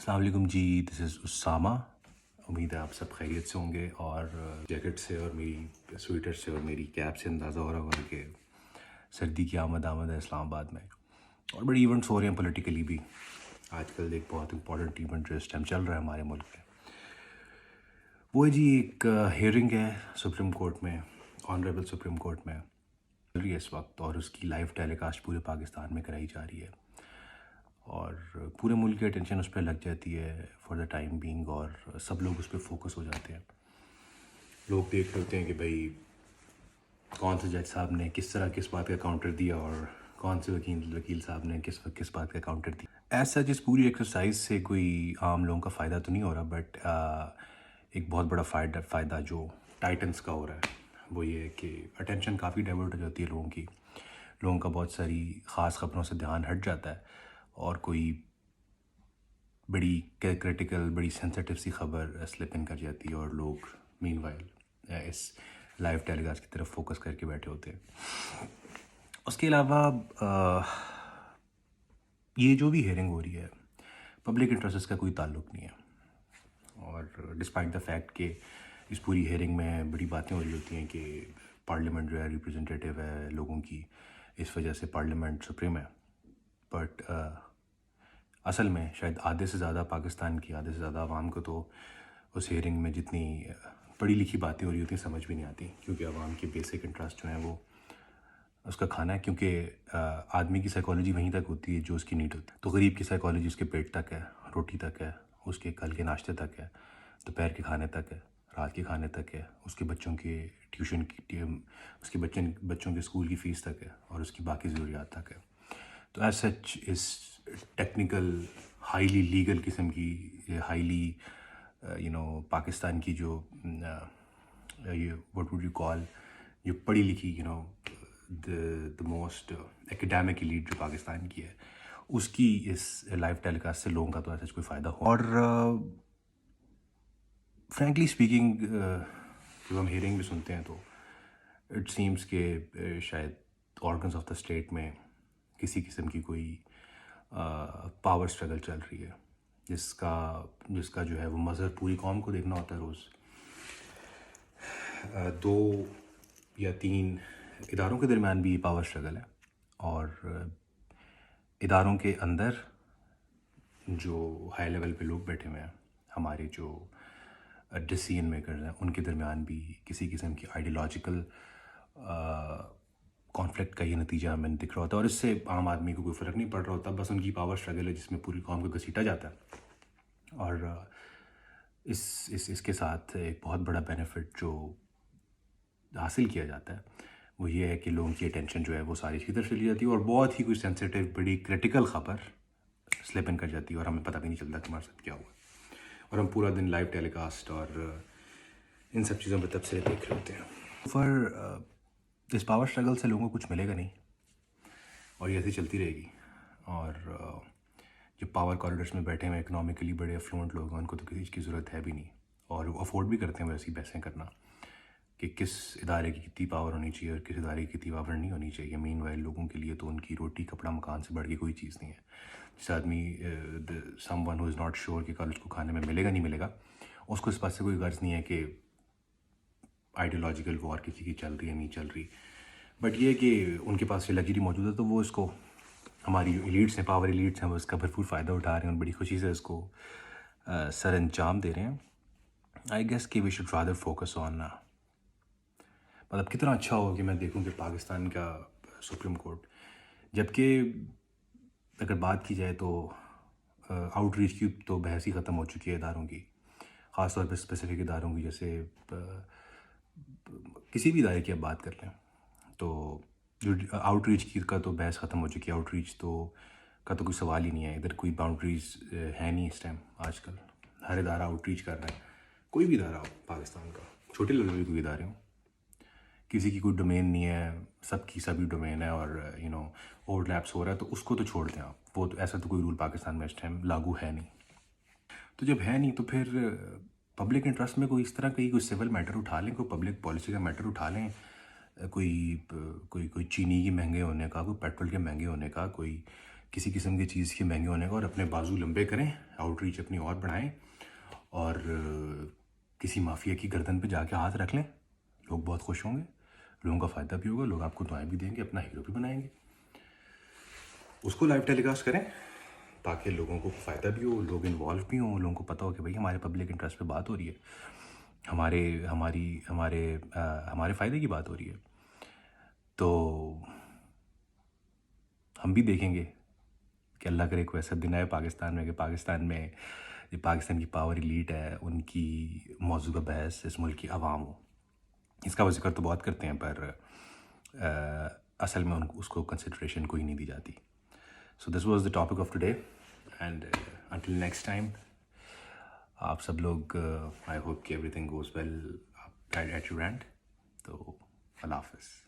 السلام علیکم جی، دس از اسامہ. امید ہے آپ سب خیریت سے ہوں گے اور جیکٹ سے اور میری سویٹر سے اور میری کیپ سے اندازہ ہو رہا ہوگا کہ سردی کی آمد ہے اسلام آباد میں. اور بڑے ایونٹس ہو رہے ہیں پولیٹیکلی بھی. آج کل ایک بہت امپورٹنٹ ایونٹ جو اس ٹائم چل رہا ہے ہمارے ملک میں، وہ ہے جی ایک ہیئرنگ ہے سپریم کورٹ میں، آنریبل سپریم کورٹ میں چل رہی ہے اس وقت، اور اس کی لائیو ٹیلی کاسٹ پورے پاکستان میں کرائی جا رہی ہے اور پورے ملک کی اٹینشن اس پہ لگ جاتی ہے فار دا ٹائم بینگ، اور سب لوگ اس پہ فوکس ہو جاتے ہیں. لوگ دیکھ رہے ہوتے ہیں کہ بھائی کون سے جج صاحب نے کس طرح کس بات کا کاؤنٹر دیا اور کون سے وکیل صاحب نے کس وقت کس بات کا کاؤنٹر دیا. ایسا جس پوری ایکسرسائز سے کوئی عام لوگوں کا فائدہ تو نہیں ہو رہا، بٹ ایک بہت بڑا فائدہ جو ٹائٹنس کا ہو رہا ہے وہ یہ ہے کہ اٹینشن کافی ڈائیورٹ ہو جاتی ہے لوگوں کا بہت ساری خاص خبروں سے دھیان ہٹ جاتا ہے، اور کوئی بڑی کرٹیکل بڑی سینسٹیو سی خبر سلپ ان کر جاتی ہے اور لوگ مین وائل اس لائیو ٹیلی کاسٹ کی طرف فوکس کر کے بیٹھے ہوتے ہیں. اس کے علاوہ یہ جو بھی ہیئرنگ ہو رہی ہے پبلک انٹرسٹ کا کوئی تعلق نہیں ہے، اور ڈسپائٹ دا فیکٹ کہ اس پوری ہیئرنگ میں بڑی باتیں ہو رہی ہوتی ہیں کہ پارلیمنٹ جو ہے ریپرزنٹیٹیو ہے لوگوں کی، اس وجہ سے پارلیمنٹ سپریم ہے. بٹ اصل میں شاید آدھے سے زیادہ پاکستان کی آدھے سے زیادہ عوام کو تو اس ہیئرنگ میں جتنی پڑھی لکھی باتیں ہو رہی ہوتی ہیں سمجھ بھی نہیں آتی، کیونکہ عوام کی بیسک انٹرسٹ جو ہیں وہ اس کا کھانا ہے. کیونکہ آدمی کی سائیکالوجی وہیں تک ہوتی ہے جو اس کی نیڈ ہوتی ہے. تو غریب کی سائیکالوجی اس کے پیٹ تک ہے، روٹی تک ہے، اس کے کل کے ناشتے تک ہے، دوپہر کے کھانے تک ہے، رات کے کھانے تک ہے، اس کے بچوں کے ٹیوشن کی اس کے بچوں کے اسکول کی فیس تک ہے، اور اس کی باقی ضروریات تک ہے. تو ایز سچ اس ٹیکنیکل ہائیلی لیگل قسم کی ہائیلی پاکستان کی جو یہ واٹ وڈ یو کال جو پڑھی لکھی دا موسٹ ایکڈیمک ایلیٹ جو پاکستان کی ہے، اس کی اس لائیو ٹیلی کاسٹ سے لوگوں کا تو ایسا کوئی فائدہ ہو. اور فرینکلی اسپیکنگ جب ہم ہیئرنگ بھی سنتے ہیں تو اٹ سیمس کہ شاید آرگنز آف دا اسٹیٹ میں کسی قسم کی کوئی پاور اسٹرگل چل رہی ہے، جس کا جو ہے وہ مظہر پوری قوم کو دیکھنا ہوتا ہے. روز 2 یا 3 اداروں کے درمیان بھی پاور اسٹرگل ہے، اور اداروں کے اندر جو ہائی لیول پہ لوگ بیٹھے ہوئے ہیں، ہمارے جو ڈیسیژن میکرز ہیں، ان کے درمیان بھی کسی قسم کی آئیڈیالوجیکل کانفلکٹ کا یہ نتیجہ ہمیں دکھ رہا ہوتا ہے. اور اس سے عام آدمی کو کوئی فرق نہیں پڑ رہا ہوتا، بس ان کی پاور اسٹرگل ہے جس میں پوری قوم کو گھسیٹا جاتا ہے. اور اس کے ساتھ ایک بہت بڑا بینیفٹ جو حاصل کیا جاتا ہے وہ یہ ہے کہ لوگوں کی اٹینشن جو ہے وہ ساری کی طرف چلی جاتی ہے، اور بہت ہی کوئی سینسیٹیو بڑی کرٹیکل خبر سلپ ان کر جاتی ہے اور ہمیں پتہ بھی نہیں چلتا کہ ہمارے ساتھ کیا ہوا، اور ہم پورا دن لائیو ٹیلی کاسٹ اور ان سب چیزوں پہ تب سے دیکھ رہے ہوتے ہیں. اس پاور اسٹرگل سے لوگوں کو کچھ ملے گا نہیں، اور یہ ایسی چلتی رہے گی. اور جو پاور کاریڈرس میں بیٹھے ہوئے اکنامکلی بڑے افلوئنٹ لوگ ہیں، ان کو تو کسی چیز کی ضرورت ہے بھی نہیں، اور وہ افورڈ بھی کرتے ہیں ویسی بحثیں کرنا کہ کس ادارے کی کتنی پاور ہونی چاہیے اور کس ادارے کی کتنی پاور نہیں ہونی چاہیے. مین وائل لوگوں کے لیے تو ان کی روٹی کپڑا مکان سے بڑھ کے کوئی چیز نہیں ہے. جس آدمی some one who is not sure کہ کل اس کو کھانے میں ملے گا نہیں ملے گا، اس کو اس بات سے کوئی غرض نہیں ہے کہ آئیڈیالوجیکل وار کسی کی چل رہی ہے نہیں چل رہی. بٹ یہ کہ ان کے پاس یہ لگژری موجود ہے تو وہ اس کو، ہماری جو ایلیٹس ہیں، پاور ایلیٹس ہیں، وہ اس کا بھرپور فائدہ اٹھا رہے ہیں اور بڑی خوشی سے اس کو سر انجام دے رہے ہیں. آئی گیس کہ we should rather focus on, مطلب کتنا اچھا ہو کہ میں دیکھوں کہ پاکستان کا سپریم کورٹ، جبکہ اگر بات کی جائے تو آؤٹ ریچ کی تو بحث ہی ختم ہو چکی ہے اداروں کی، خاص طور پہ اسپیسیفک اداروں کی. جیسے کسی بھی ادارے کی آپ بات کر لیں تو جو آؤٹ ریچ کی کا تو بحث ختم ہو چکی ہے. آؤٹ ریچ کا تو کوئی سوال ہی نہیں ہے. ادھر کوئی باؤنڈریز ہے نہیں اس ٹائم. آج کل ہر ادارہ آؤٹ ریچ کر رہا ہے، کوئی بھی ادارہ ہو پاکستان کا، چھوٹے لیول کے کوئی ادارے ہوں، کسی کی کوئی ڈومین نہیں ہے، سب کی سبھی ڈومین ہے، اور اوور لیپس ہو رہا ہے تو اس کو تو چھوڑ دیں آپ. وہ تو ایسا تو کوئی رول پاکستان میں اس ٹائم لاگو ہے نہیں. تو جب ہے نہیں تو پھر پبلک انٹرسٹ میں کوئی اس طرح کوئی سول میٹر اٹھا لیں، کوئی پبلک پالیسی کا میٹر اٹھا لیں، کوئی چینی کی مہنگے ہونے کا، کوئی پیٹرول کے مہنگے ہونے کا، کوئی کسی قسم کی چیز کے مہنگے ہونے کا، اور اپنے بازو لمبے کریں، آؤٹ ریچ اپنی اور بڑھائیں، اور کسی مافیا کی گردن پہ جا کے ہاتھ رکھ لیں. لوگ بہت خوش ہوں گے، لوگوں کا فائدہ بھی ہوگا، لوگ آپ کو دعائیں بھی دیں گے، اپنا ہیرو بھی بنائیں گے. اس کو لائیو ٹیلی کاسٹ کریں تاکہ لوگوں کو فائدہ بھی ہو، لوگ انوالو بھی ہوں، لوگوں کو پتہ ہو کہ بھائی ہمارے پبلک انٹرسٹ پہ بات ہو رہی ہے، ہمارے فائدے کی بات ہو رہی ہے. تو ہم بھی دیکھیں گے کہ اللہ کرے کوئی ایسا دن آئے پاکستان میں کہ پاکستان میں جو پاکستان کی پاور ایلیٹ ہے ان کی موضوع کا بحث اس ملک کی عوام ہو. اس کا ذکر تو بہت کرتے ہیں پر اصل میں اس کو کنسیڈریشن کوئی نہیں دی جاتی. So this was the topic of today, and until next time آپ سب لوگ آئی ہوپ کہ everything goes well at your end. تو اللہ حافظ.